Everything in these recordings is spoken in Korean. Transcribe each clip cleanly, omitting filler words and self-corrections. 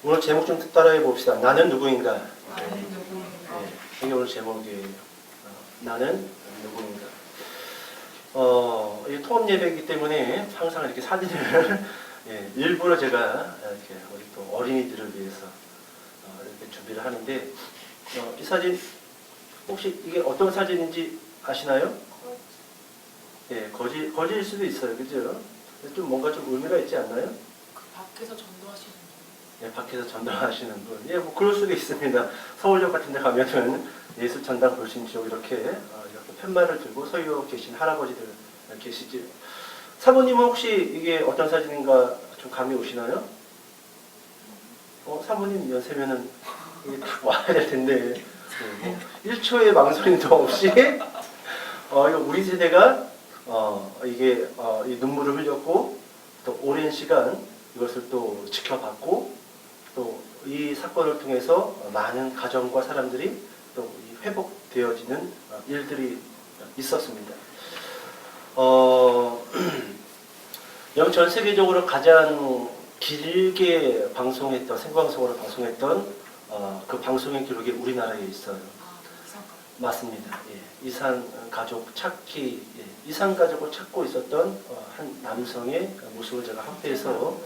오늘 제목 좀 따라해 봅시다. 나는 누구인가? 나는 누구인가? 네, 이게 오늘 제목이에요. 나는 누구인가? 이 토업 예배이기 때문에 항상 이렇게 사진을 일부러 제가 이렇게 우리 또 어린이들을 위해서 이렇게 준비를 하는데 이 사진 혹시 이게 어떤 사진인지 아시나요? 예, 거지일 수도 있어요, 그죠? 좀 뭔가 좀 의미가 있지 않나요? 그 밖에서 전도하시는 분. 예, 밖에서 전달하시는 분. 예, 뭐 그럴 수도 있습니다. 서울역 같은 데 가면은 예수 전당 불신지옥 이렇게 팻말을 들고 서 계신 할아버지들 계시죠. 사모님은 혹시 이게 어떤 사진인가 좀 감이 오시나요? 사모님 연세면은 이게 딱 와야 될 텐데. 뭐 1초의 망설임도 없이 이거 우리 세대가 이게 이 눈물을 흘렸고 또 오랜 시간 이것을 또 지켜봤고 또 이 사건을 통해서 많은 가정과 사람들이 또 회복되어지는 일들이 있었습니다. 여기 전 세계적으로 가장 길게 방송했던 생방송으로 방송했던 그 방송의 기록이 우리나라에 있어요. 맞습니다. 예. 이산 가족 찾기, 이산 가족을 찾고 있었던 한 남성의 모습을 제가 함께해서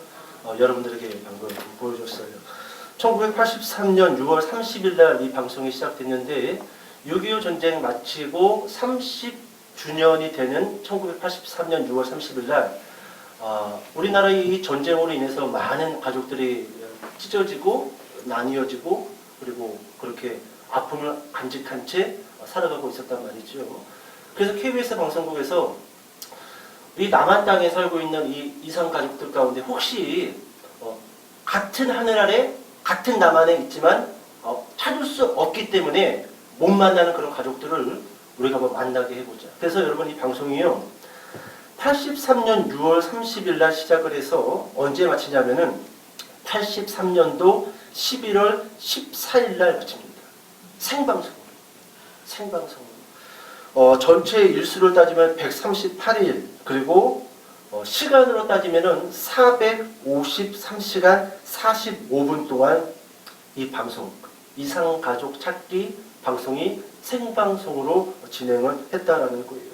여러분들에게 방금 보여줬어요. 1983년 6월 30일 날 이 방송이 시작됐는데 6.25 전쟁 마치고 30주년이 되는 1983년 6월 30일 날 우리나라의 이 전쟁으로 인해서 많은 가족들이 찢어지고 나뉘어지고 그리고 그렇게 아픔을 간직한 채 살아가고 있었단 말이죠. 그래서 KBS 방송국에서 이 남한 땅에 살고 있는 이 이산 가족들 가운데 혹시 같은 하늘 아래 같은 남한에 있지만 찾을 수 없기 때문에 못 만나는 그런 가족들을 우리가 한번 만나게 해보자. 그래서 여러분 이 방송이요 83년 6월 30일 날 시작을 해서 언제 마치냐면은 83년도 11월 14일 날 마칩니다. 생방송으로. 전체 일수를 따지면 138일 그리고 시간으로 따지면은 453시간 45분 동안 이 방송 이산 가족 찾기 방송이 생방송으로 진행을 했다라는 거예요.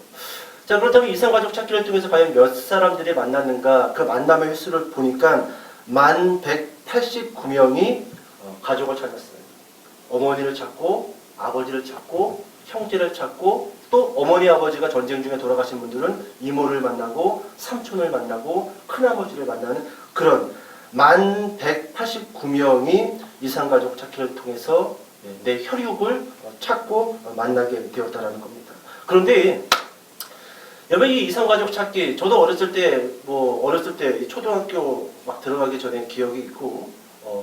자, 그렇다면 이산 가족 찾기를 통해서 과연 몇 사람들이 만났는가? 그 만남의 횟수를 보니까 1189명이 가족을 찾았어요. 어머니를 찾고 아버지를 찾고 형제를 찾고 또 어머니 아버지가 전쟁 중에 돌아가신 분들은 이모를 만나고 삼촌을 만나고 큰아버지를 만나는 그런 1189명이 이산가족 찾기를 통해서 내 혈육을 찾고 만나게 되었다는 겁니다. 그런데 여러분 이 이산가족 찾기 저도 어렸을 때 초등학교 막 들어가기 전에 기억이 있고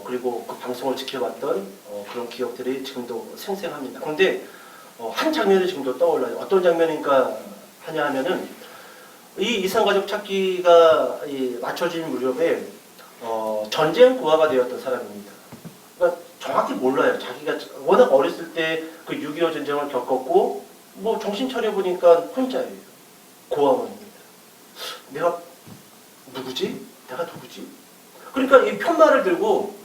그리고 그 방송을 지켜봤던 그런 기억들이 지금도 생생합니다. 그런데 한 장면이 지금도 떠올라요. 어떤 장면인가 하냐 하면은 이 이산가족 찾기가 맞춰진 무렵에 전쟁 고아가 되었던 사람입니다. 그러니까 정확히 몰라요. 자기가 워낙 어렸을 때 그 6.25 전쟁을 겪었고 뭐 정신 차려 보니까 혼자예요. 고아원입니다. 내가 누구지? 그러니까 이 편말을 들고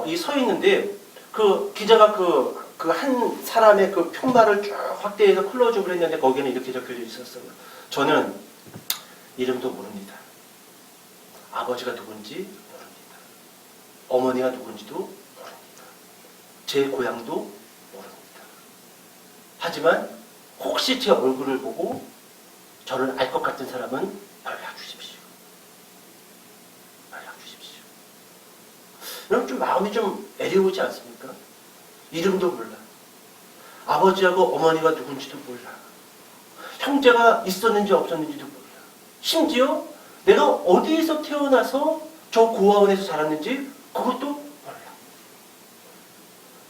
이 서 있는데 그 기자가 그 한 사람의 그 편말을 쭉 확대해서 클로즈업을 했는데 거기는 이렇게 적혀져 있었어요. 저는 이름도 모릅니다. 아버지가 누군지 모릅니다. 어머니가 누군지도 모릅니다. 제 고향도 모릅니다. 하지만 혹시 제 얼굴을 보고 저를 알 것 같은 사람은 연락 주십시오. 여러분 좀 마음이 좀 애려오지 않습니까? 이름도 몰라. 아버지하고 어머니가 누군지도 몰라. 형제가 있었는지 없었는지도 몰라. 심지어 내가 어디에서 태어나서 저 고아원에서 자랐는지 그것도 몰라.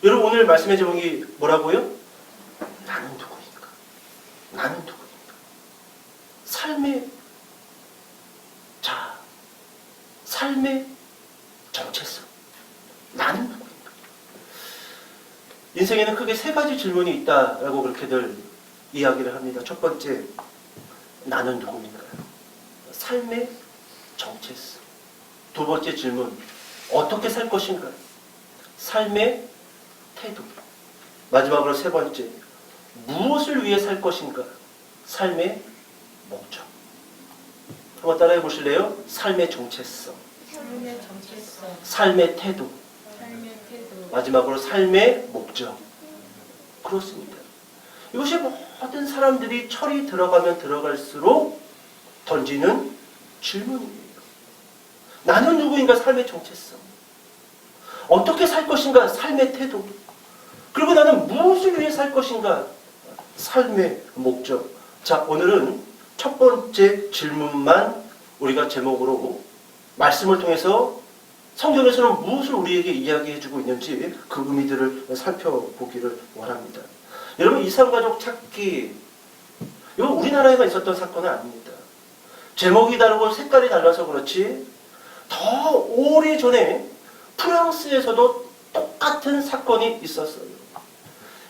여러분 오늘 말씀의 제목이 뭐라고요? 나는 누구인가? 삶의 정체성. 나는 누구인가? 인생에는 크게 세 가지 질문이 있다라고 그렇게들 이야기를 합니다. 첫 번째, 나는 누구인가요? 삶의 정체성. 두 번째 질문, 어떻게 살 것인가? 삶의 태도. 마지막으로 세 번째, 무엇을 위해 살 것인가? 삶의 목적. 한번 따라해 보실래요? 삶의 정체성, 삶의 정체성, 삶의 태도, 삶의 태도, 마지막으로 삶의 목적. 그렇습니다. 이것이 모든 사람들이 철이 들어가면 들어갈수록 던지는 질문이에요. 나는 누구인가? 삶의 정체성. 어떻게 살 것인가? 삶의 태도. 그리고 나는 무엇을 위해 살 것인가? 삶의 목적. 자, 오늘은 첫 번째 질문만 우리가 제목으로 말씀을 통해서 성경에서는 무엇을 우리에게 이야기해주고 있는지 그 의미들을 살펴보기를 원합니다. 여러분, 이산가족 찾기, 이건 우리나라에만 있었던 사건은 아닙니다. 제목이 다르고 색깔이 달라서 그렇지 더 오래전에 프랑스에서도 똑같은 사건이 있었어요.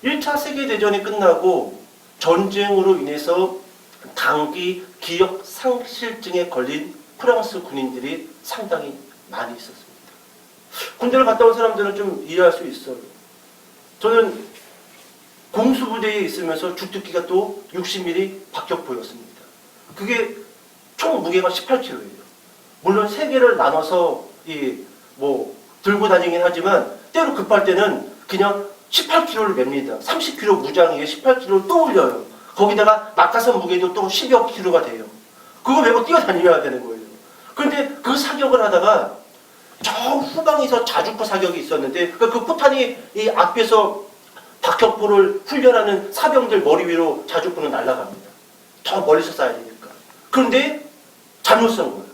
1차 세계대전이 끝나고 전쟁으로 인해서 단기 기억 상실증에 걸린 프랑스 군인들이 상당히 많이 있었습니다. 군대를 갔다 온 사람들은 좀 이해할 수 있어요. 저는 공수부대에 있으면서 주특기가 또 60mm 박격포였습니다. 그게 총 무게가 18kg예요. 물론 세 개를 나눠서 들고 다니긴 하지만 때로 급할 때는 그냥 18kg를 맵니다. 30kg 무장에 18kg를 또 올려요. 거기다가 낙하산 무게도 또 10여 kg가 돼요. 그거 메고 뛰어다녀야 되는 거예요. 그런데 그 사격을 하다가 저 후방에서 자주포 사격이 있었는데 그 포탄이 이 앞에서 박격포를 훈련하는 사병들 머리 위로 자주포는 날아갑니다. 저 멀리서 쏴야 되니까. 그런데 잘못 쏜 거예요.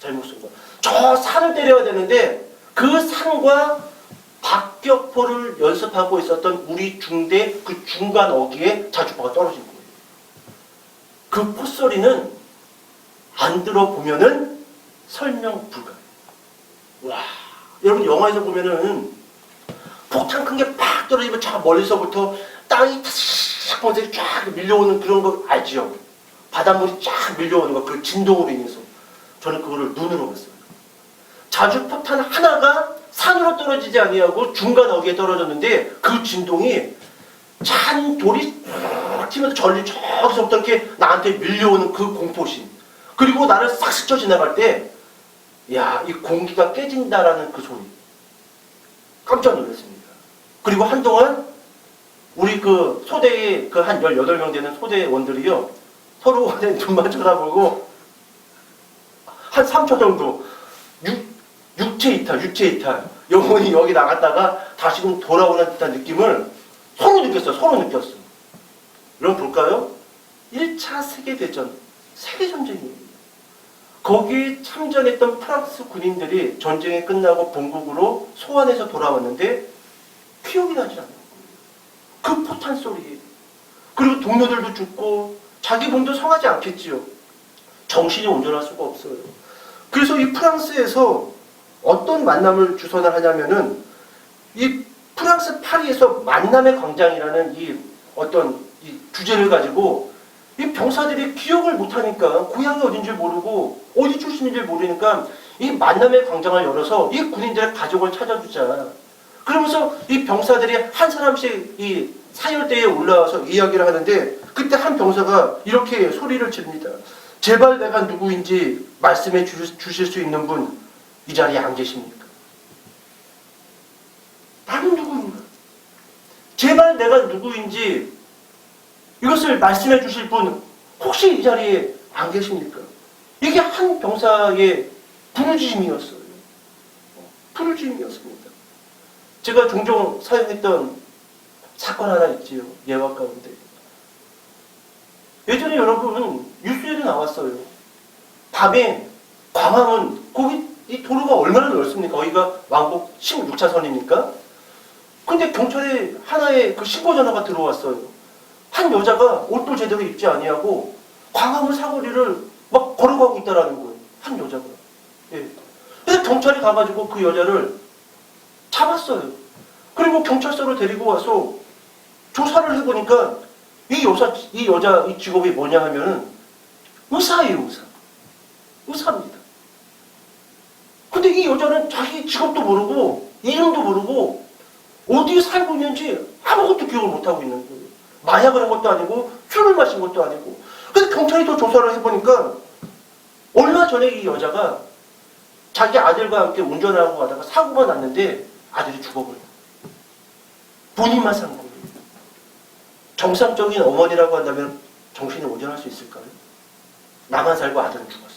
잘못 쏜 거예요. 저 산을 때려야 되는데 그 산과 박격포를 연습하고 있었던 우리 중대 그 중간 어귀에 자주포가 떨어진 거예요. 그 포소리는 안 들어보면은 설명 불가해요. 와, 여러분 영화에서 보면은 폭탄 큰 게 팍 떨어지면 저 멀리서부터 땅이 쫙 밀려오는 그런 거 알지요? 바닷물이 쫙 밀려오는 거, 그 진동으로 인해서. 저는 그거를 눈으로 봤어요. 자주포탄 하나가 산으로 떨어지지 아니하고 중간 어귀에 떨어졌는데 그 진동이 찬 돌이 튀면서 저기서부터 이렇게 나한테 밀려오는 그 공포심. 그리고 나를 싹 스쳐 지나갈 때, 야, 이 공기가 깨진다라는 그 소리. 깜짝 놀랐습니다. 그리고 한동안 우리 그 소대에 그 한 18명 되는 소대원들이요, 서로 눈만 쳐다보고 한 3초 정도 육체 이탈. 영혼이 여기 나갔다가 다시금 돌아오는 듯한 느낌을 서로 느꼈어요. 여러분 볼까요? 1차 세계대전, 세계전쟁이에요. 거기에 참전했던 프랑스 군인들이 전쟁이 끝나고 본국으로 소환해서 돌아왔는데 기억이 나지 않는 거예요. 그 포탄 소리에. 그리고 동료들도 죽고 자기 몸도 성하지 않겠지요. 정신이 온전할 수가 없어요. 그래서 이 프랑스에서 어떤 만남을 주선을 하냐면은 이 프랑스 파리에서 만남의 광장이라는 이 주제를 가지고 이 병사들이 기억을 못하니까 고향이 어딘지 모르고 어디 출신인지 모르니까 이 만남의 광장을 열어서 이 군인들의 가족을 찾아주자. 그러면서 이 병사들이 한 사람씩 이 사열대에 올라와서 이야기를 하는데 그때 한 병사가 이렇게 소리를 칩니다. 제발 내가 누구인지 말씀해 주실 수 있는 분 이 자리에 안 계십니까? 나는 누구인가? 제발 내가 누구인지 이것을 말씀해 주실 분 혹시 이 자리에 안 계십니까? 이게 한 병사의 부르짖음이었어요. 부르짖음이었습니다. 제가 종종 사용했던 사건 하나 있지요. 예화 가운데. 예전에 여러분 뉴스에도 나왔어요. 밤에 광화문 거기 이 도로가 얼마나 넓습니까? 거기가 왕복 16차선이니까. 근데 경찰에 하나의 그 신고 전화가 들어왔어요. 한 여자가 옷도 제대로 입지 아니하고 광화문 사거리를 막 걸어가고 있다라는 거예요. 한 여자가. 예. 그래서 경찰이 가가지고 그 여자를 잡았어요. 그리고 경찰서로 데리고 와서 조사를 해보니까 이 여자 이 직업이 뭐냐 하면은 의사예요, 의사. 의사입니다. 근데 이 여자는 자기 직업도 모르고 이름도 모르고 어디에 살고 있는지 아무것도 기억을 못하고 있는 거예요. 마약을 한 것도 아니고 술을 마신 것도 아니고. 근데 경찰이 더 조사를 해보니까 얼마 전에 이 여자가 자기 아들과 함께 운전하고 가다가 사고가 났는데 아들이 죽어버려요. 본인만 산 거예요. 정상적인 어머니라고 한다면 정신이 온전할 수 있을까요? 나만 살고 아들은 죽었어.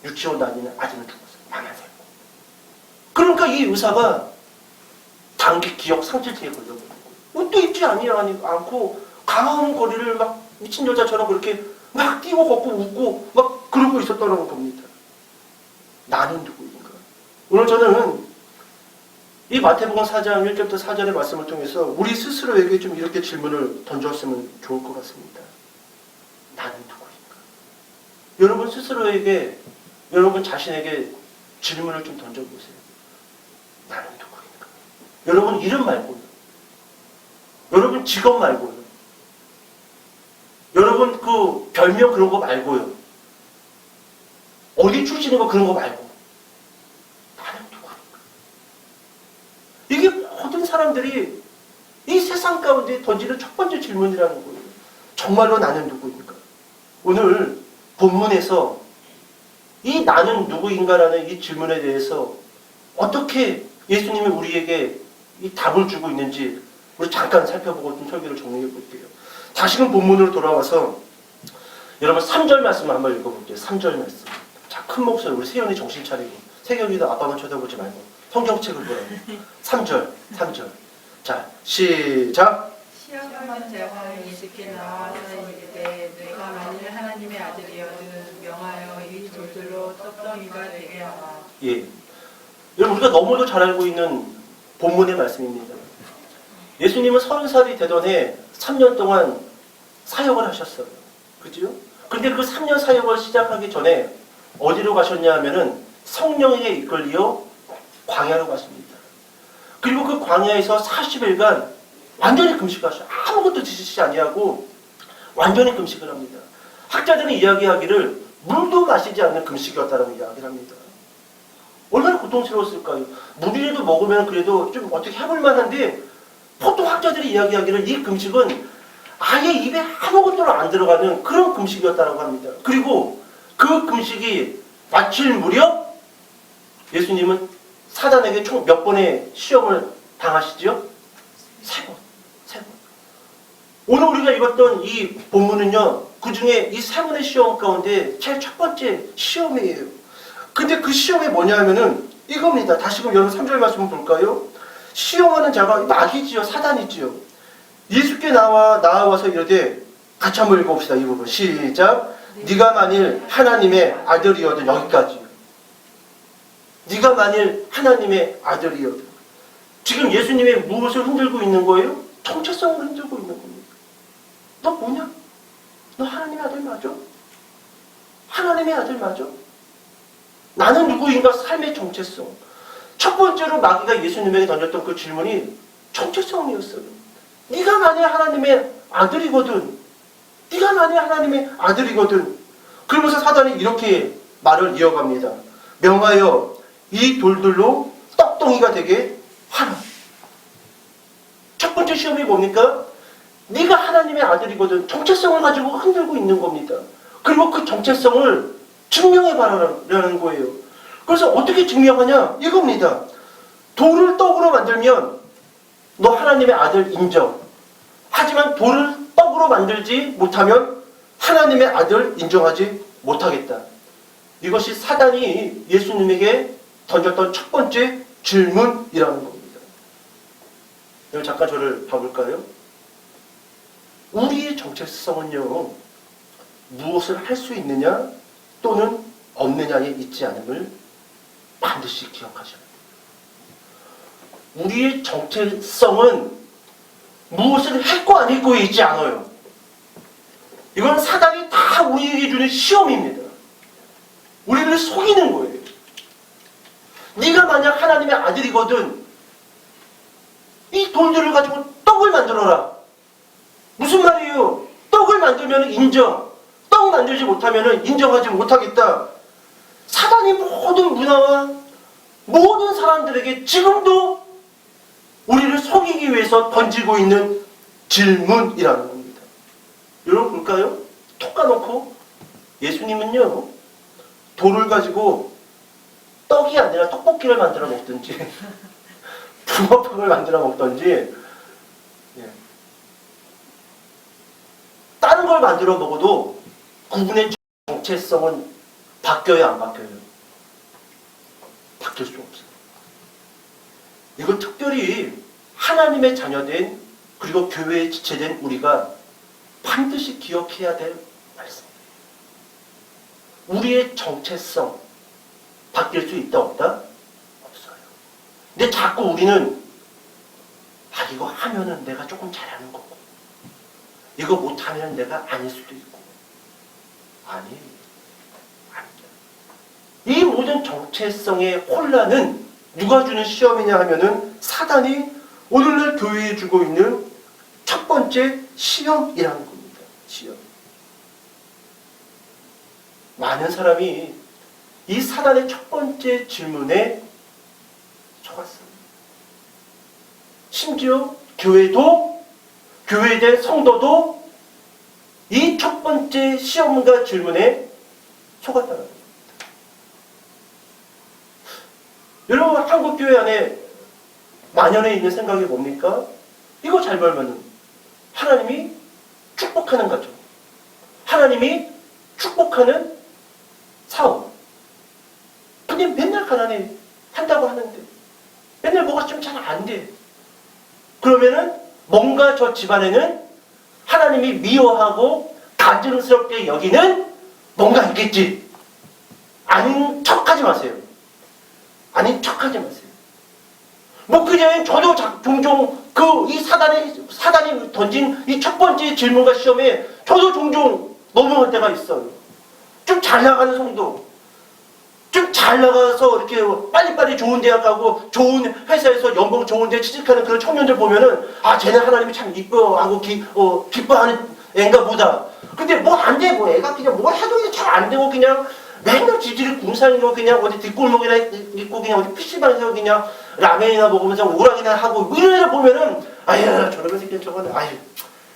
유치원 다니는 아들은 죽었어. 나만 살고. 그러니까 이 의사가 단기 기억 상실증에 걸려버린 거예요. 옷도 입지 않고 가까운 거리를 막 미친 여자처럼 그렇게 막 뛰고 걷고 웃고 막 그러고 있었다는 겁니다. 나는 누구인가? 오늘 저는 이 마태복음 4장 1절부터 4절의 말씀을 통해서 우리 스스로에게 좀 이렇게 질문을 던졌으면 좋을 것 같습니다. 나는 누구인가? 여러분 스스로에게, 여러분 자신에게 질문을 좀 던져보세요. 나는 누구인가? 여러분 이름 말고요. 여러분 직업 말고요. 여러분 그 별명 그런 거 말고요. 어디 출신이고 그런 거 말고. 나는 누구인가? 이게 모든 사람들이 이 세상 가운데 던지는 첫 번째 질문이라는 거예요. 정말로 나는 누구인가? 오늘 본문에서 이 나는 누구인가라는 이 질문에 대해서 어떻게 예수님이 우리에게 이 답을 주고 있는지 우리 잠깐 살펴보고 좀 설교를 정리해 볼게요. 다시금 본문으로 돌아와서 여러분 3절 말씀을 한번 읽어볼게요. 3절 말씀. 자, 큰 목소리 우리 세연이 정신 차리고 세경이도 아빠만 쳐다보지 말고 성경책을 보라고. 3절. 자, 시작. 시험하는 자가 예수께 나와서 이르되 내가 만일 하나님의 아들이여든 명하여 이 돌들로 떡덩이가 되게 하라. 예. 여러분 우리가 너무도 잘 알고 있는 본문의 말씀입니다. 예수님은 30살이 되던 해 3년 동안 사역을 하셨어요. 그죠? 근데 그 3년 사역을 시작하기 전에 어디로 가셨냐 하면은 성령에게 이끌려 광야로 가십니다. 그리고 그 광야에서 40일간 완전히 금식하셔. 아무것도 드시지 아니하고 완전히 금식을 합니다. 학자들은 이야기하기를 물도 마시지 않는 금식이었다라고 이야기를 합니다. 얼마나 고통스러웠을까요? 물이라도 먹으면 그래도 좀 어떻게 해볼 만한데 보통 학자들이 이야기하기를 이 금식은 아예 입에 아무것도 안 들어가는 그런 금식이었다고 합니다. 그리고 그 금식이 마칠 무렵 예수님은 사단에게 총 몇 번의 시험을 당하시죠? 3번. 오늘 우리가 읽었던 이 본문은요, 그 중에 이 3번의 시험 가운데 제일 첫 번째 시험이에요. 근데 그 시험이 뭐냐 하면은 이겁니다. 다시금 여러분 3절 말씀 볼까요? 시험하는 자가 마귀지요, 사단이지요. 예수께 나와서 이르되 같이 한번 읽어봅시다. 이 부분 시작. 네가 만일 하나님의 아들이어든 여기까지. 네가 만일 하나님의 아들이어든. 지금 예수님이 무엇을 흔들고 있는 거예요? 정체성을 흔들고 있는 겁니다. 너 뭐냐? 너 하나님의 아들 맞아? 하나님의 아들 맞아? 나는 누구인가? 삶의 정체성. 첫 번째로 마귀가 예수님에게 던졌던 그 질문이 정체성이었어요. 네가 만일 하나님의 아들이거든. 네가 만일 하나님의 아들이거든. 그러면서 사단이 이렇게 말을 이어갑니다. 명하여 이 돌들로 떡덩이가 되게 하라. 첫 번째 시험이 뭡니까? 네가 하나님의 아들이거든. 정체성을 가지고 흔들고 있는 겁니다. 그리고 그 정체성을 증명해 봐라는 거예요. 그래서 어떻게 증명하냐? 이겁니다. 돌을 떡으로 만들면 너 하나님의 아들 인정. 하지만 돌을 떡으로 만들지 못하면 하나님의 아들 인정하지 못하겠다. 이것이 사단이 예수님에게 던졌던 첫 번째 질문이라는 겁니다. 여러분 잠깐 저를 봐볼까요? 우리의 정체성은요, 무엇을 할 수 있느냐 또는 없느냐에 있지 않음을 반드시 기억하셔야 돼요. 우리의 정체성은 무엇을 했고 안 했고에 있지 않아요. 이건 사단이 다 우리에게 주는 시험입니다. 우리를 속이는 거예요. 네가 만약 하나님의 아들이거든 이 돌들을 가지고 떡을 만들어라. 무슨 말이에요? 떡을 만들면 인정. 떡 만들지 못하면 인정하지 못하겠다. 사단이 모든 문화와 모든 사람들에게 지금도 우리를 속이기 위해서 던지고 있는 질문이라는 겁니다. 여러분 볼까요? 톡 까놓고 예수님은요, 돌을 가지고 떡이 아니라 떡볶이를 만들어 먹든지 붕어빵을 만들어 먹든지, 예, 다른 걸 만들어 먹어도 그분의 정체성은 바뀌어요, 안 바뀌어요? 바뀔 수 없어요. 이걸 특별히 하나님의 자녀된, 그리고 교회에 지체된 우리가 반드시 기억해야 될 말씀이에요. 우리의 정체성 바뀔 수 있다 없다? 없어요. 근데 자꾸 우리는 이거 하면은 내가 조금 잘하는 거고, 이거 못하면 내가 아닐 수도 있고. 아니에요. 이 모든 정체성의 혼란은 누가 주는 시험이냐 하면은 사단이 오늘날 교회에 주고 있는 첫 번째 시험이라는 겁니다. 시험. 많은 사람이 이 사단의 첫 번째 질문에 속았습니다. 심지어 교회도, 교회된 성도도 이 첫 번째 시험과 질문에 속았다는 겁니다. 여러분, 한국교회 안에 만연해 있는 생각이 뭡니까? 이거 잘 벌면은 하나님이 축복하는 가정, 하나님이 축복하는 사업. 근데 맨날 가난해 한다고 하는데 맨날 뭐가 좀 잘 안 돼. 그러면은 뭔가 저 집안에는 하나님이 미워하고 간증스럽게 여기는 뭔가 있겠지. 아닌 척하지 마세요. 아닌 척하지 마세요. 뭐 그냥 저도 종종 이 사단이 던진 이 첫 번째 질문과 시험에 저도 종종 넘어갈 때가 있어요. 좀 잘 나가는 성도, 좀 잘 나가서 이렇게 빨리빨리 좋은 대학 가고 좋은 회사에서 연봉 좋은 데 취직하는 그런 청년들 보면은 쟤는 하나님이 참 이뻐하고 기뻐하는 애인가 보다. 근데 뭐 안 돼, 뭐 애가 그냥 뭘 해도 잘 안 되고 그냥 맨날 지질이 궁상이고 그냥 어디 뒷골목이나 있고 그냥 어디 PC방에서 그냥 라면이나 먹으면서 오락이나 하고 뭐 이런 애를 보면은 저러면 새끼 저거는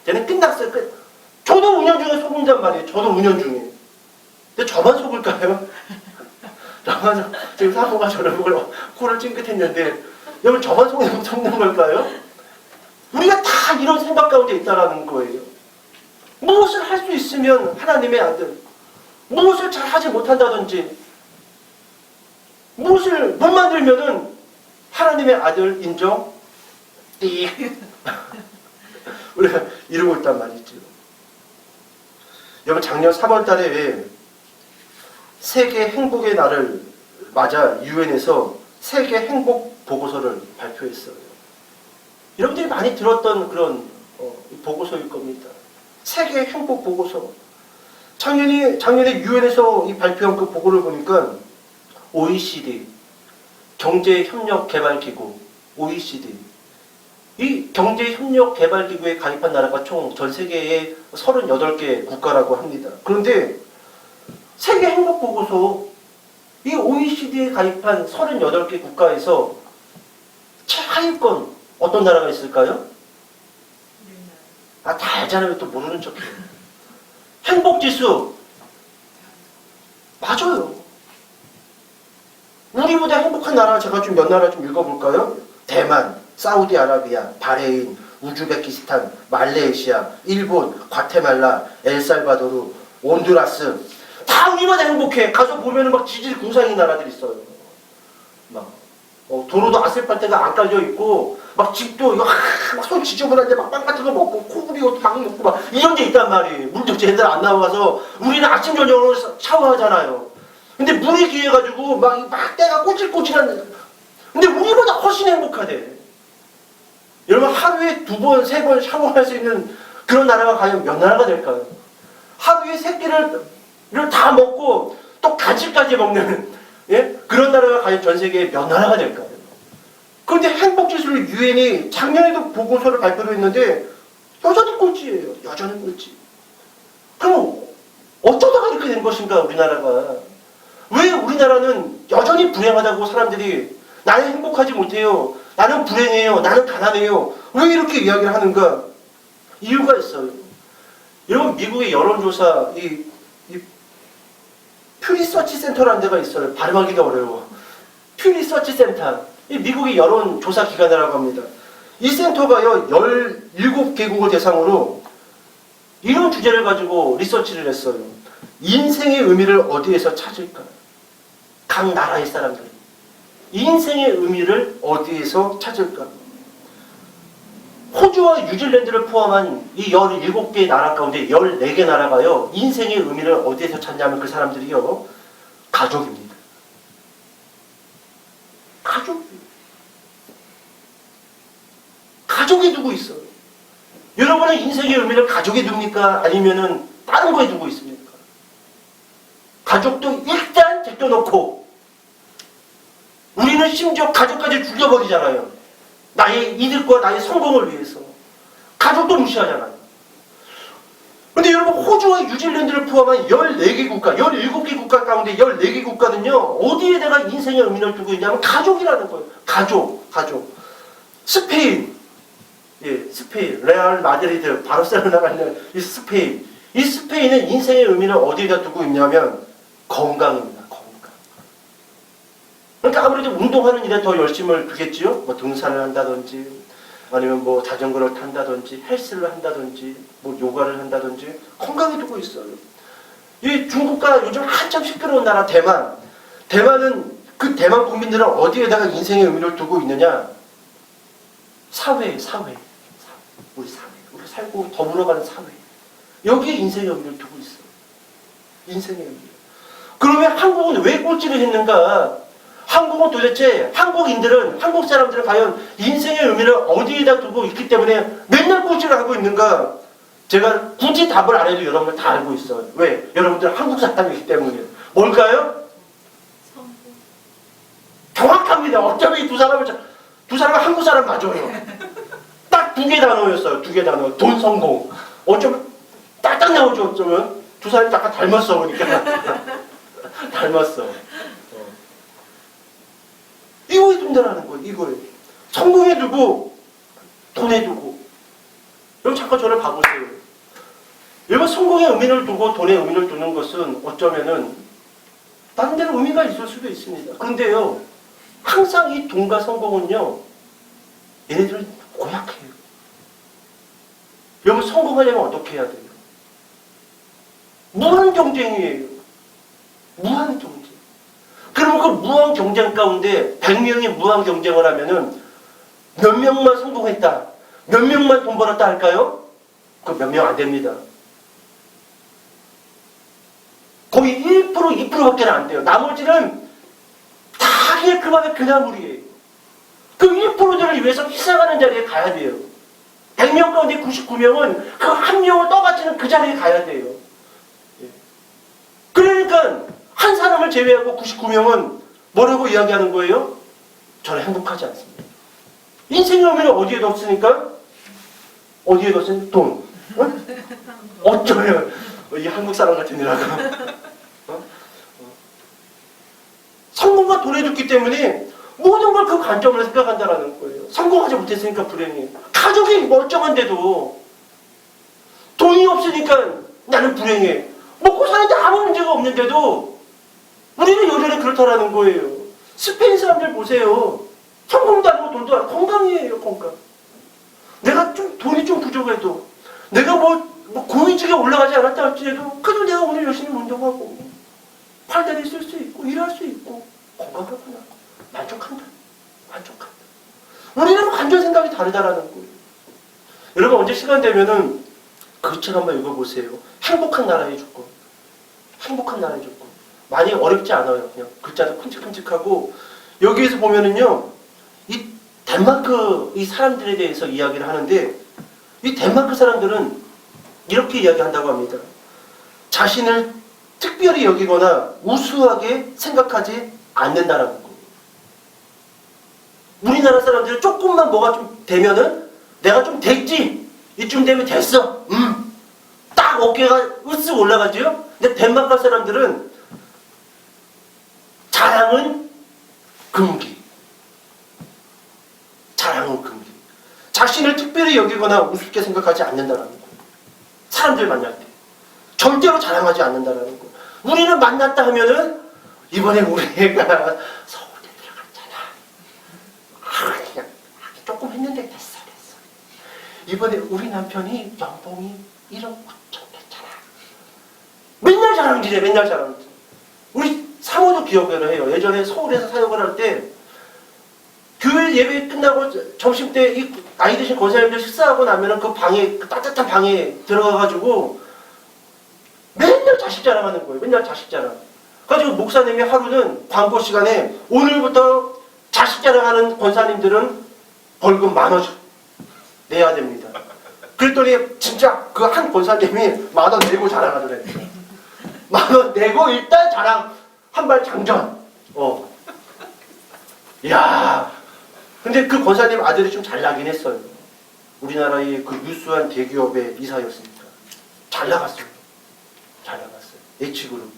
쟤는 끝났어요. 저도 운영중에 속는단 말이에요. 저도 운영중에. 근데 저만 속을까요? 저만 지금 사모가 저를 보고 코를 찡긋했는데 여러분 저만 속는 걸까요? 우리가 다 이런 생각 가운데 있다라는 거예요. 무엇을 할 수 있으면 하나님의 아들, 무엇을 잘 하지 못한다든지, 무엇을 못 만들면은 하나님의 아들 인정? 우리가 이러고 있단 말이죠. 여러분, 작년 3월 달에 세계 행복의 날을 맞아 유엔에서 세계 행복 보고서를 발표했어요. 여러분들이 많이 들었던 그런 보고서일 겁니다. 세계 행복 보고서. 작년에 유엔에서 이 발표한 그 보고를 보니까 OECD, 경제협력개발기구, OECD, 이 경제협력개발기구에 가입한 나라가 총 전 세계에 38개 국가라고 합니다. 그런데 세계 행복보고서 이 OECD에 가입한 38개 국가에서 최하위권 어떤 나라가 있을까요? 다 알잖아요. 왜 또 모르는 척해요. 행복지수 맞아요. 우리보다 행복한 나라 제가 좀 몇 나라 좀 읽어볼까요? 대만, 사우디아라비아, 바레인, 우즈베키스탄, 말레이시아, 일본, 과테말라, 엘살바도르, 온두라스. 다 우리보다 행복해. 가서 보면은 막 지질 궁상인 나라들 있어요. 막 도로도 아스팔트가 안 깔려 있고, 막 집도 이거 막 손 지저분한데 막 빵 같은 거 먹고 코브리옷 막 먹고 막 이런 데 있단 말이에요. 물도 제대로 안 나와서 우리는 아침 저녁으로 샤워하잖아요. 근데 물이 귀해가지고 막 때가 꼬질꼬질한. 근데 우리보다 훨씬 행복하대. 여러분, 하루에 2번, 3번 샤워할 수 있는 그런 나라가 과연 몇 나라가 될까요? 하루에 3끼를 다 먹고 또 간식까지 먹는, 예? 그런 나라가 과연 전 세계에 몇 나라가 될까요? 그런데 행복지수를 유엔이 작년에도 보고서를 발표를 했는데 여전히 꼴찌예요. 여전히 꼴찌. 그럼 어쩌다가 이렇게 된 것인가, 우리나라가. 왜 우리나라는 여전히 불행하다고 사람들이 나는 행복하지 못해요. 나는 불행해요. 나는 가난해요. 왜 이렇게 이야기를 하는가? 이유가 있어요. 여러분 미국의 여론조사 이 퓨리서치 센터라는 데가 있어요. 발음하기가 어려워. 퓨리서치 센터. 이 미국의 여론조사 기관이라고 합니다. 이 센터가요 17개국을 대상으로 이런 주제를 가지고 리서치를 했어요. 인생의 의미를 어디에서 찾을까? 각 나라의 사람들이 인생의 의미를 어디에서 찾을까? 호주와 뉴질랜드를 포함한 이 17개 나라 가운데 14개 나라가요 인생의 의미를 어디에서 찾냐면 그 사람들이요 가족입니다. 가족이 두고 있어요. 여러분은 인생의 의미를 가족에 둡니까? 아니면은 다른 거에 두고 있습니까? 가족도 일단 제껴놓고 우리는 심지어 가족까지 죽여버리잖아요. 나의 이득과 나의 성공을 위해서. 가족도 무시하잖아요. 근데 여러분 호주와 뉴질랜드를 포함한 14개 국가, 17개 국가 가운데 14개 국가는요. 어디에다가 인생의 의미를 두고 있냐면 가족이라는 거예요. 가족. 스페인. 예, 스페인. 레알 마드리드, 바르셀로나가 있는 이 스페인. 이 스페인은 인생의 의미를 어디에다 두고 있냐면 건강입니다. 건강. 그러니까 아무래도 운동하는 일에 더 열심을 두겠지요. 뭐 등산을 한다든지 아니면 뭐 자전거를 탄다든지 헬스를 한다든지 뭐 요가를 한다든지 건강에 두고 있어요. 이 중국과 요즘 한참 시끄러운 나라 대만. 대만은 그 대만 국민들은 어디에다가 인생의 의미를 두고 있느냐? 사회. 우리 사회. 우리 살고 더불어가는 사회. 여기에 인생의 의미를 두고 있어요. 인생의 의미. 그러면 한국은 왜 꼴찌를 했는가? 한국은 도대체 한국 사람들은 과연 인생의 의미를 어디에다 두고 있기 때문에 맨날 꼴찌를 하고 있는가? 제가 굳이 답을 안 해도 여러분들 다 알고 있어요. 왜? 여러분들은 한국 사람이기 때문에. 뭘까요? 정확합니다. 어쩌면 이 두 사람은 한국 사람 맞아요. 딱 2개 단어였어요. 2개 단어. 돈, 성공. 어쩌면 딱딱 나오죠. 어쩌면 두 사람이 약간 닮았어. 그러니까 닮았어. 이거에 둔다라는 거예요. 이거에. 성공에 두고 돈에 두고. 여러분 잠깐 저를 봐보세요. 여러분 성공의 의미를 두고 돈의 의미를 두는 것은 어쩌면은 다른 데는 의미가 있을 수도 있습니다. 그런데요. 항상 이 돈과 성공은요. 얘네들은 고약해요. 여러분 성공하려면 어떻게 해야 돼요? 무한 경쟁이에요. 무한 경쟁. 그러면 그 무한 경쟁 가운데 100명이 무한 경쟁을 하면은 몇 명만 성공했다. 몇 명만 돈 벌었다 할까요? 그 몇 명 안 됩니다. 거의 1%, 2%밖에 안 돼요. 나머지는 다 그냥 그만의 그나물이에요. 그 1%들을 위해서 희생하는 자리에 가야 돼요. 100명 가운데 99명은 그 한 명을 떠받치는 그 자리에 가야 돼요. 그러니까 한 사람을 제외하고 99명은 뭐라고 이야기하는 거예요? 저는 행복하지 않습니다. 인생의 의미를 어디에 뒀으니까? 어디에 뒀으니까? 돈. 어쩌면 이 한국 사람 같은 이라고. 성공과 돈에 뒀기 때문에 모든 걸 그 관점으로 생각한다는 거예요. 성공하지 못했으니까 불행해. 가족이 멀쩡한데도 돈이 없으니까 나는 불행해. 먹고 사는데 아무 문제가 없는데도 우리는 여전히 그렇다라는 거예요. 스페인 사람들 보세요. 성공도 아니고 돈도 아니고 건강이에요. 건강. 내가 좀 돈이 좀 부족해도 내가 뭐 고위직에 올라가지 않았다 할지라도 그래도 내가 오늘 열심히 운동하고 팔다리 쓸 수 있고 일할 수 있고 건강하구나. 만족한다. 우리는 완전 생각이 다르다라는 거예요. 여러분 언제 시간 되면은 그 책 한번 읽어보세요. 행복한 나라의 조건. 행복한 나라의 조건. 많이 어렵지 않아요. 그냥 글자도 큼직큼직하고 여기에서 보면은요. 이 덴마크 이 사람들에 대해서 이야기를 하는데 이 덴마크 사람들은 이렇게 이야기한다고 합니다. 자신을 특별히 여기거나 우수하게 생각하지 않는다라는 거예요. 우리나라 사람들은 조금만 뭐가 좀 되면은 내가 좀 됐지. 이쯤 되면 됐어. 딱 어깨가 으쓱 올라가지요. 근데 덴마크 사람들은 자랑은 금기. 자랑은 금기. 자신을 특별히 여기거나 우습게 생각하지 않는다는 거. 사람들 만날 때 절대로 자랑하지 않는다는 거. 우리는 만났다 하면은 이번에 우리 애가 서울대 들어갔잖아. 그냥 조금 했는데 됐어. 이번에 우리 남편이 연봉이 1억 5천 됐잖아. 맨날 자랑질해, 맨날 자랑질. 우리 사모도 기억을 해요. 예전에 서울에서 사역을 할 때 교회 예배 끝나고 점심때 이 나이 드신 권사님들 식사하고 나면은 그 방에, 그 따뜻한 방에 들어가가지고 맨날 자식 자랑하는 거예요. 맨날 자식 자랑. 그래가지고 목사님이 하루는 광고 시간에 오늘부터 자식 자랑하는 권사님들은 벌금 10,000원 내야 됩니다. 그랬더니 진짜 그 한 권사님이 10,000원 내고 자랑하더래요. 10,000원 내고 일단 자랑 한 발 장전. 이야. 근데 그 권사님 아들이 좀 잘 나긴 했어요. 우리나라의 그 유수한 대기업의 이사였으니까. 잘 나갔어요. 잘 나갔어요. H그룹.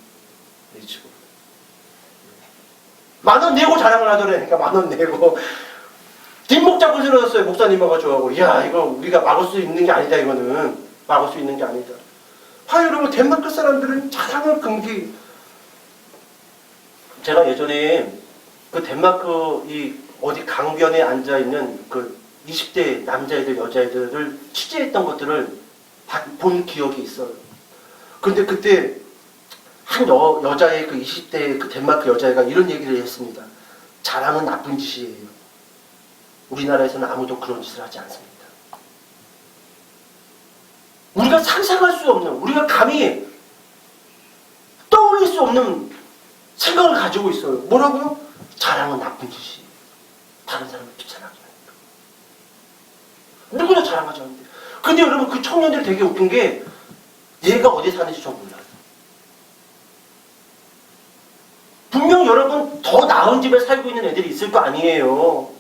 10,000원 내고 자랑을 하더래. 그러니까 10,000원 내고. 뒷목 잡고 쓰러졌어요. 목사님하고 저하고. 이야, 이거 우리가 막을 수 있는 게 아니다, 이거는. 막을 수 있는 게 아니다. 여러분, 덴마크 사람들은 자랑을 금기. 제가 예전에 그 덴마크 이 어디 강변에 앉아있는 그 20대 남자애들, 여자애들을 취재했던 것들을 본 기억이 있어요. 근데 그때 한 여자의 그 20대 그 덴마크 여자애가 이런 얘기를 했습니다. 자랑은 나쁜 짓이에요. 우리나라에서는 아무도 그런 짓을 하지 않습니다. 우리가 상상할 수 없는, 우리가 감히 떠올릴 수 없는 생각을 가지고 있어요. 뭐라고요? 자랑은 나쁜 짓이에요. 다른 사람을 귀찮아하게 하니까. 누구나 자랑하지 않는데. 근데 여러분 그 청년들이 되게 웃긴 게 얘가 어디 사는지 전 몰라요. 분명 여러분 더 나은 집에 살고 있는 애들이 있을 거 아니에요.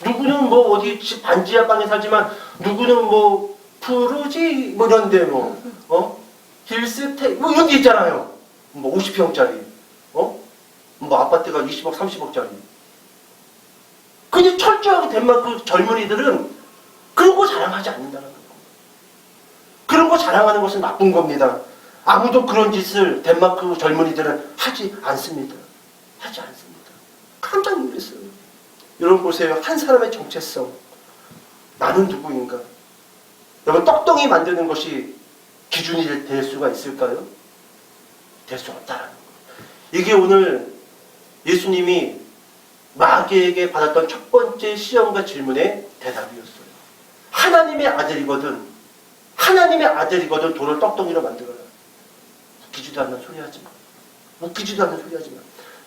누구는 뭐 어디 집 반지하 방에 살지만 누구는 뭐 푸르지 뭐 이런데 힐스테이 뭐 이런 데 있잖아요. 뭐 50평짜리 뭐 아파트가 20억 30억짜리. 근데 철저하게 덴마크 젊은이들은 그런 거 자랑하지 않는다는 거예요. 그런 거 자랑하는 것은 나쁜 겁니다. 아무도 그런 짓을 덴마크 젊은이들은 하지 않습니다. 하지 않습니다. 깜짝 놀랐어요. 여러분 보세요. 한 사람의 정체성. 나는 누구인가? 여러분 떡덩이 만드는 것이 기준이 될 수가 있을까요? 될 수 없다라는 거예요. 이게 오늘 예수님이 마귀에게 받았던 첫 번째 시험과 질문의 대답이었어요. 하나님의 아들이거든. 하나님의 아들이거든 돌을 떡덩이로 만들어라. 웃기지도 않는 소리 하지 마. 웃기지도 않는 소리 하지 마.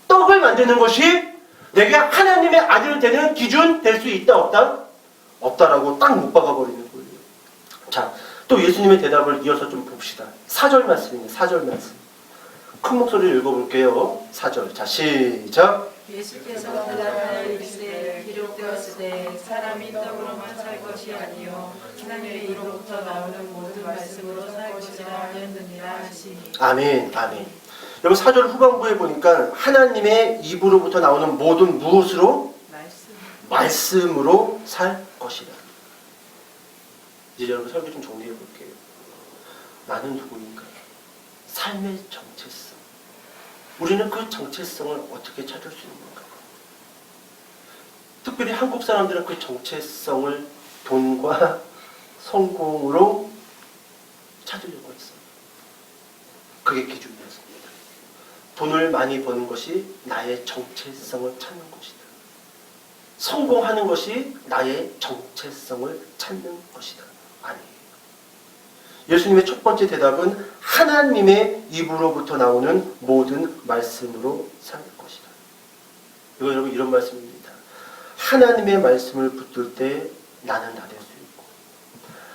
떡을 만드는 것이 내가 하나님의 아들 되는 기준 될 수 있다 없다? 없다라고 딱 못 박아버리는 거예요. 자, 또 예수님의 대답을 이어서 좀 봅시다. 4절 말씀입니다. 4절 말씀. 큰 목소리를 읽어볼게요. 4절. 자, 시작. 예수께서 대답하여 이르시되 기록되었으되 사람이 떡으로만 살 것이 아니요 하나님의 입으로부터 나오는 모든 말씀으로 살 것이라 하였느니라 하시니. 아멘. 아멘. 여러분 4절 후반부에 보니까 하나님의 입으로부터 나오는 모든 무엇으로? 말씀으로 살 것이라. 이제 여러분 설교 좀 정리해 볼게요. 나는 누구인가? 삶의 정체성. 우리는 그 정체성을 어떻게 찾을 수 있는가? 특별히 한국 사람들은 그 정체성을 돈과 성공으로 찾으려고 했어요. 그게 기준이었습니다. 돈을 많이 버는 것이 나의 정체성을 찾는 것이다. 성공하는 것이 나의 정체성을 찾는 것이다. 아니에요. 예수님의 첫 번째 대답은 하나님의 입으로부터 나오는 모든 말씀으로 살 것이다. 이거 여러분 이런 말씀입니다. 하나님의 말씀을 붙들 때 나는 나 될 수 있고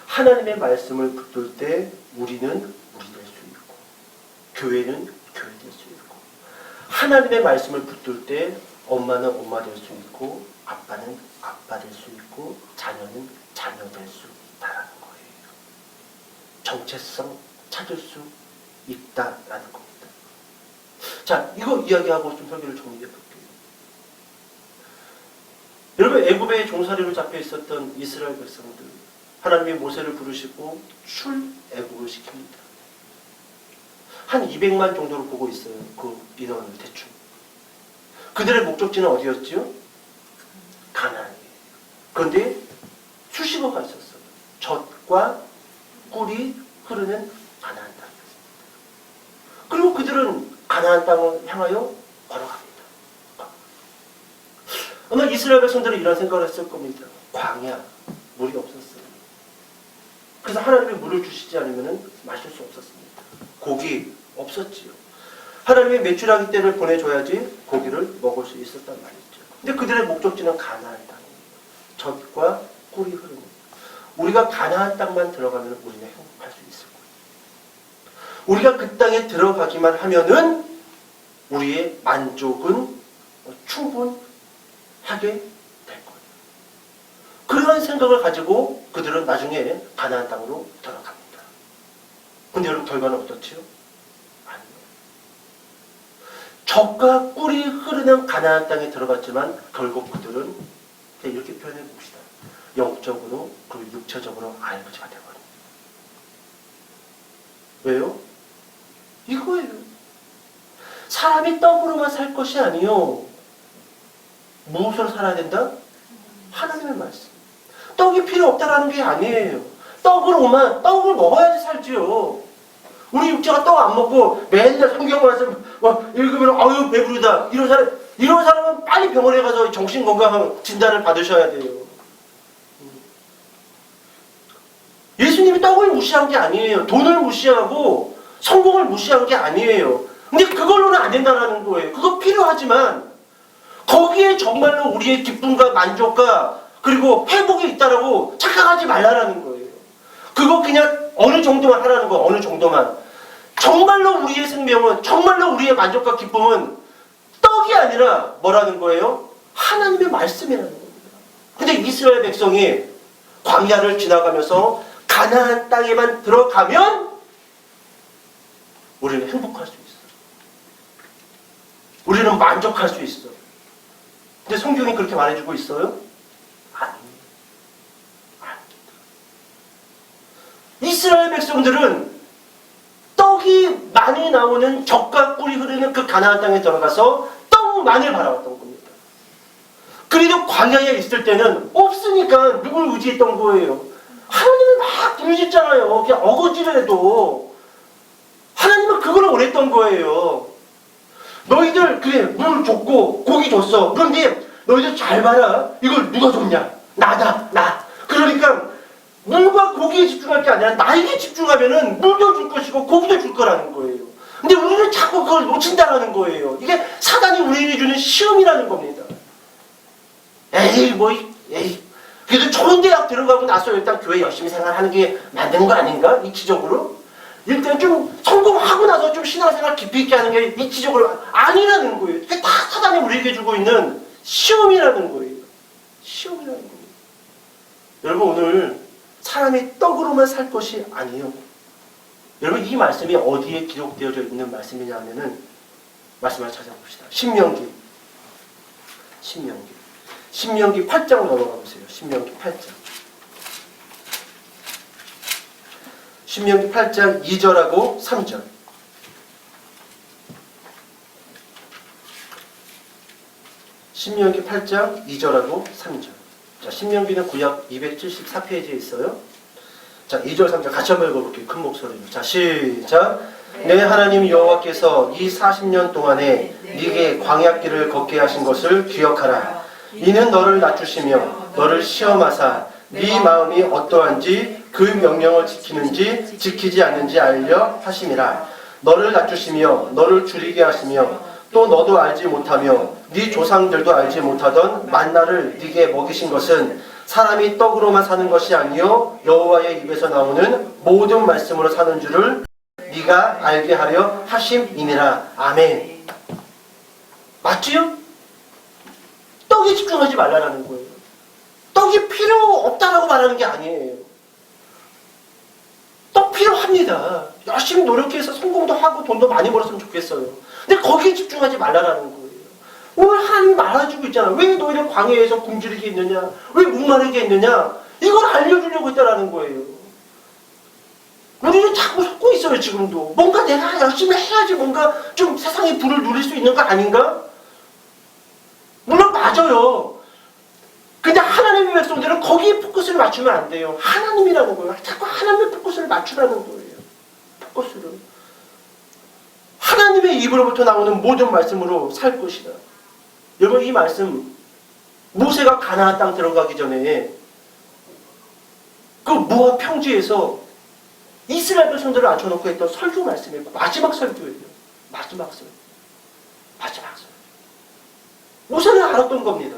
하나님의 말씀을 붙들 때 우리는 우리 될 수 있고 교회는 교회 될 수 있고 하나님의 말씀을 붙들 때 엄마는 엄마 될 수 있고 아빠는 아빠 될 수 있고 자녀는 자녀 될 수 있다라는 거예요. 정체성 찾을 수 있다라는 겁니다. 자, 이거 이야기하고 좀 설교를 정리해 볼게요. 여러분, 애굽의 종살이로 잡혀 있었던 이스라엘 백성들, 하나님이 모세를 부르시고 출애굽을 시킵니다. 한 200만 정도로 보고 있어요. 그 인원을 대충. 그들의 목적지는 어디였지요? 가나안이에요. 그런데 수식어가 있었어요. 젖과 꿀이 흐르는 가나안 땅이었습니다. 그리고 그들은 가나안 땅을 향하여 걸어갑니다. 아마 이스라엘 백성들은 이런 생각을 했을 겁니다. 광야, 물이 없었어요. 그래서 하나님이 물을 주시지 않으면 마실 수 없었습니다. 고기 없었지요. 하나님이 메추라기 때를 보내줘야지 고기를 먹을 수 있었단 말이죠. 근데 그들의 목적지는 가나안 땅이에요. 젖과 꿀이 흐르는. 우리가 가나안 땅만 들어가면 우리는 행복할 수 있을 거예요. 우리가 그 땅에 들어가기만 하면은 우리의 만족은 충분하게 될 거예요. 그런 생각을 가지고 그들은 나중에 가나안 땅으로 들어갑니다. 근데 여러분 결과는 어떻지요? 아니요. 젖과 꿀이 흐르는 가나안 땅에 들어갔지만 결국 그들은 이렇게 표현해 봅시다. 영적으로 그리고 육체적으로 알거지가 되어버립니다. 왜요? 이거예요. 사람이 떡으로만 살 것이 아니요. 무엇으로 살아야 된다? 하나님의 말씀. 떡이 필요 없다라는 게 아니에요. 떡을 먹어야지 살지요. 우리 육체가 떡 안 먹고 맨날 성경 말씀 읽으면 아유 배부르다 이런 사람은 빨리 병원에 가서 정신건강 진단을 받으셔야 돼요. 예수님이 떡을 무시한 게 아니에요. 돈을 무시하고 성공을 무시한 게 아니에요. 근데 그걸로는 안 된다는 거예요. 그거 필요하지만 거기에 정말로 우리의 기쁨과 만족과 그리고 회복이 있다라고 착각하지 말라는 거예요. 그거 그냥 어느 정도만 하라는 거예요. 어느 정도만. 정말로 우리의 생명은, 정말로 우리의 만족과 기쁨은 떡이 아니라 뭐라는 거예요? 하나님의 말씀이라는 겁니다. 근데 이스라엘 백성이 광야를 지나가면서 가나안 땅에만 들어가면 우리는 행복할 수 있어요. 우리는 만족할 수 있어요. 근데 성경이 그렇게 말해주고 있어요? 아닙니다. 이스라엘 백성들은 떡이 많이 나오는 젖과 꿀이 흐르는 그 가나안 땅에 들어가서 떡만을 바라봤던 겁니다. 그래도 광야에 있을 때는 없으니까 누굴 의지했던 거예요? 하나님을 막 부르짖잖아요. 그냥 어거지를 해도 하나님은 그걸 원했던 거예요. 너희들 그래 물 줬고 고기 줬어. 그런데 너희들 잘 봐라. 이걸 누가 줬냐? 나다 나. 그러니까 물과 고기에 집중할 게 아니라 나에게 집중하면은 물도 줄 것이고 고기도 줄 거라는 거예요. 근데 우리는 자꾸 그걸 놓친다라는 거예요. 이게 사단이 우리에게 주는 시험이라는 겁니다. 에이 그래도 좋은 대학 들어가고 나서 일단 교회 열심히 생활하는 게 맞는 거 아닌가? 이치적으로? 일단 좀 성공하고 나서 좀 신앙생활 깊이 있게 하는 게 이치적으로 아니라는 거예요. 그게 다 사단이 우리에게 주고 있는 시험이라는 거예요. 시험이라는 겁니다. 여러분 오늘 사람이 떡으로만 살 것이 아니에요. 여러분 이 말씀이 어디에 기록되어 있는 말씀이냐 하면은 말씀을 찾아봅시다. 신명기 8장으로 넘어가 보세요. 신명기 8장. 신명기 8장 2절하고 3절. 신명기 8장 2절하고 3절. 자, 신명기는 구약 274페이지에 있어요. 자, 2절 3절 같이 한번 읽어볼게요. 큰 목소리로. 자, 시작. 내 하나님 여호와께서 이 40년 동안에 네게 광야길을 걷게 하신 것을 기억하라. 이는 너를 낮추시며 너를 시험하사 네 마음이 어떠한지 그 명령을 지키는지 지키지 않는지 알려 하심이라. 너를 낮추시며 너를 줄이게 하시며 또 너도 알지 못하며 네 조상들도 알지 못하던 만나를 네게 먹이신 것은 사람이 떡으로만 사는 것이 아니요 여호와의 입에서 나오는 모든 말씀으로 사는 줄을 네가 알게 하려 하심이니라. 아멘. 맞지요? 떡에 집중하지 말라는 거예요. 떡이 필요 없다라고 말하는 게 아니에요. 떡 필요합니다. 열심히 노력해서 성공도 하고 돈도 많이 벌었으면 좋겠어요. 근데 거기에 집중하지 말라라는 거예요. 오늘 하나님이 말해주고 있잖아. 왜 너희는 광야에서 굶주리게 있느냐? 왜 목마르게 있느냐? 이걸 알려주려고 했다라는 거예요. 우리는 자꾸 속고 있어요, 지금도. 뭔가 내가 열심히 해야지 뭔가 좀 세상의 불을 누릴 수 있는 거 아닌가? 물론 맞아요. 근데 하나님의 백성들은 거기에 포커스를 맞추면 안 돼요. 하나님이라는 거예요. 자꾸 하나님의 포커스를 맞추라는 거예요. 포커스를. 하나님의 입으로부터 나오는 모든 말씀으로 살 것이다. 여러분, 이 말씀, 모세가 가나안 땅 들어가기 전에 그 모압 평지에서 이스라엘 백성들을 앉혀놓고 했던 설교 말씀이에요. 마지막 설교예요. 마지막 설교. 마지막 설교. 모세는 알았던 겁니다.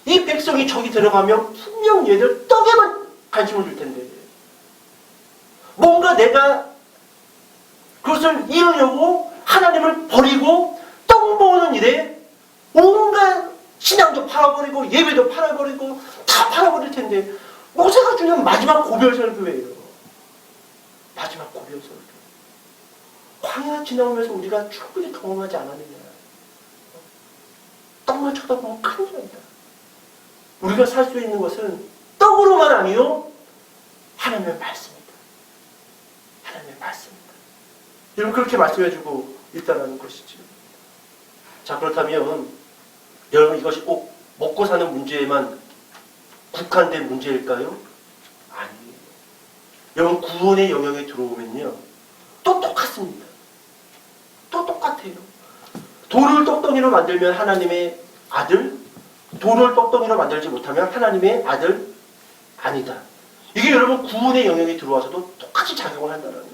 이 백성이 저기 들어가면 분명 얘들 떡에만 관심을 줄 텐데 뭔가 내가 그것을 이루려고 하나님을 버리고 떡 모으는 일에 온갖 신앙도 팔아버리고 예배도 팔아버리고 다 팔아버릴 텐데 모세가 주는 마지막 고별 설교예요. 마지막 고별 설교. 광야 지나오면서 우리가 충분히 경험하지 않았느냐. 떡만 쳐다보면 큰일 납니다. 우리가 살 수 있는 것은 떡으로만 아니요 하나님의 말씀입니다. 하나님의 말씀입니다. 여러분 그렇게 말씀해주고 있다는 것이죠. 자, 그렇다면 여러분 이것이 꼭 먹고 사는 문제에만 국한된 문제일까요? 아니에요. 여러분 구원의 영역에 들어오면요 또 똑같습니다. 또 똑같아요. 돌을 떡덩이로 만들면 하나님의 아들, 돌을 떡덩이로 만들지 못하면 하나님의 아들 아니다. 이게 여러분 구원의 영역에 들어와서도 똑같이 작용을 한다는 거예요.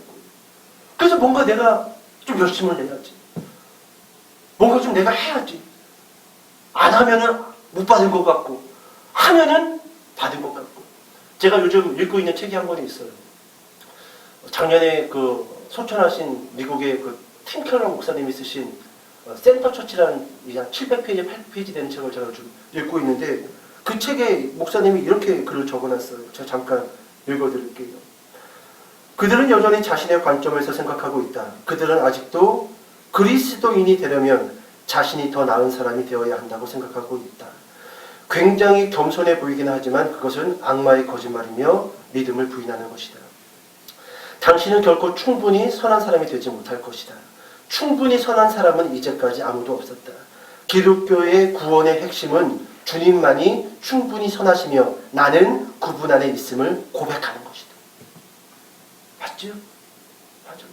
그래서 뭔가 내가 좀 열심을 내야지. 뭔가 좀 내가 해야지. 안 하면은 못 받은 것 같고 하면은 받은 것 같고. 제가 요즘 읽고 있는 책이 한 권이 있어요. 작년에 그 소천하신 미국의 그 팀 켈러 목사님이 쓰신 센터 처치라는 한 700페이지, 800페이지 되는 책을 제가 좀 읽고 있는데 그 책에 목사님이 이렇게 글을 적어놨어요. 제가 잠깐 읽어드릴게요. 그들은 여전히 자신의 관점에서 생각하고 있다. 그들은 아직도 그리스도인이 되려면 자신이 더 나은 사람이 되어야 한다고 생각하고 있다. 굉장히 겸손해 보이긴 하지만 그것은 악마의 거짓말이며 믿음을 부인하는 것이다. 당신은 결코 충분히 선한 사람이 되지 못할 것이다. 충분히 선한 사람은 이제까지 아무도 없었다. 기독교의 구원의 핵심은 주님만이 충분히 선하시며 나는 그분 안에 있음을 고백하는 것이다. 맞죠? 맞죠?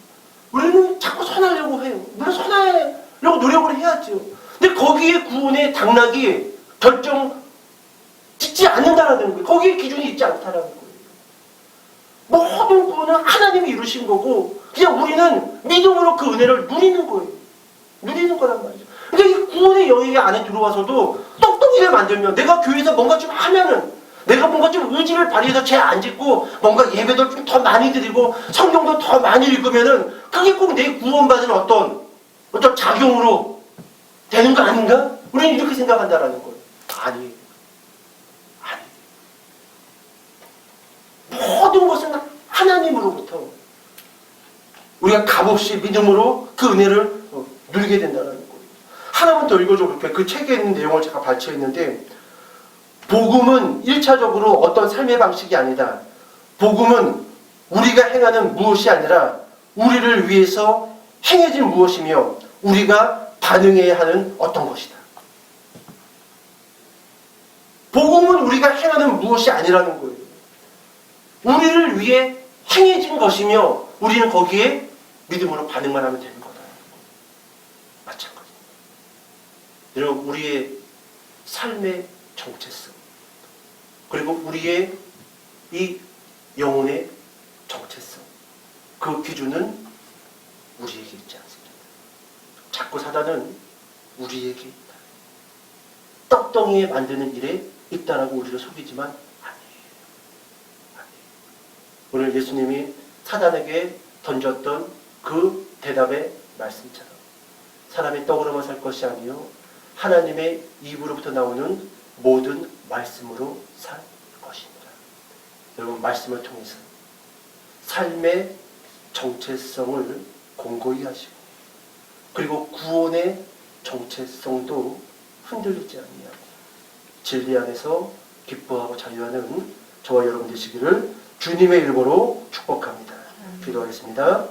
우리는 자꾸 선하려고 해요. 물론 선하려고 노력을 해야죠. 근데 거기에 구원의 당락이 결정 짓지 않는다는 거예요. 거기에 기준이 있지 않다는 거예요. 모든 구원은 하나님이 이루신 거고 그냥 우리는 믿음으로 그 은혜를 누리는 거예요. 누리는 거란 말이죠. 그러니까 이 구원의 영역 안에 들어와서도 똑똑이를 만들면 내가 교회에서 뭔가 좀 하면은 내가 뭔가 좀 의지를 발휘해서 죄 안 짓고 뭔가 예배도 좀 더 많이 드리고 성경도 더 많이 읽으면은 그게 꼭 내 구원받은 어떤 작용으로 되는 거 아닌가? 우리는 이렇게 생각한다라는 거예요. 아니에요. 모든 것은 하나님으로부터 우리가 값없이 믿음으로 그 은혜를 누리게 된다는 거예요. 하나만 더 읽어줘 볼게요. 그 책에 있는 내용을 제가 발췌했는데 복음은 1차적으로 어떤 삶의 방식이 아니다. 복음은 우리가 행하는 무엇이 아니라 우리를 위해서 행해진 무엇이며 우리가 반응해야 하는 어떤 것이다. 복음은 우리가 행하는 무엇이 아니라는 거예요. 우리를 위해 행해진 것이며 우리는 거기에 믿음으로 반응만 하면 되는 거다. 마찬가지입니다. 여러분 우리의 삶의 정체성 그리고 우리의 이 영혼의 정체성 그 기준은 우리에게 있지 않습니다. 자꾸 사단은 우리에게 있다. 떡덩이에 만드는 일에 있다라고 우리를 속이지만 오늘 예수님이 사단에게 던졌던 그 대답의 말씀처럼 사람이 떡으로만 살 것이 아니요 하나님의 입으로부터 나오는 모든 말씀으로 살 것입니다. 여러분 말씀을 통해서 삶의 정체성을 공고히 하시고 그리고 구원의 정체성도 흔들리지 아니하고 진리 안에서 기뻐하고 자유하는 저와 여러분 되시기를 주님의 이름으로 축복합니다. 기도하겠습니다.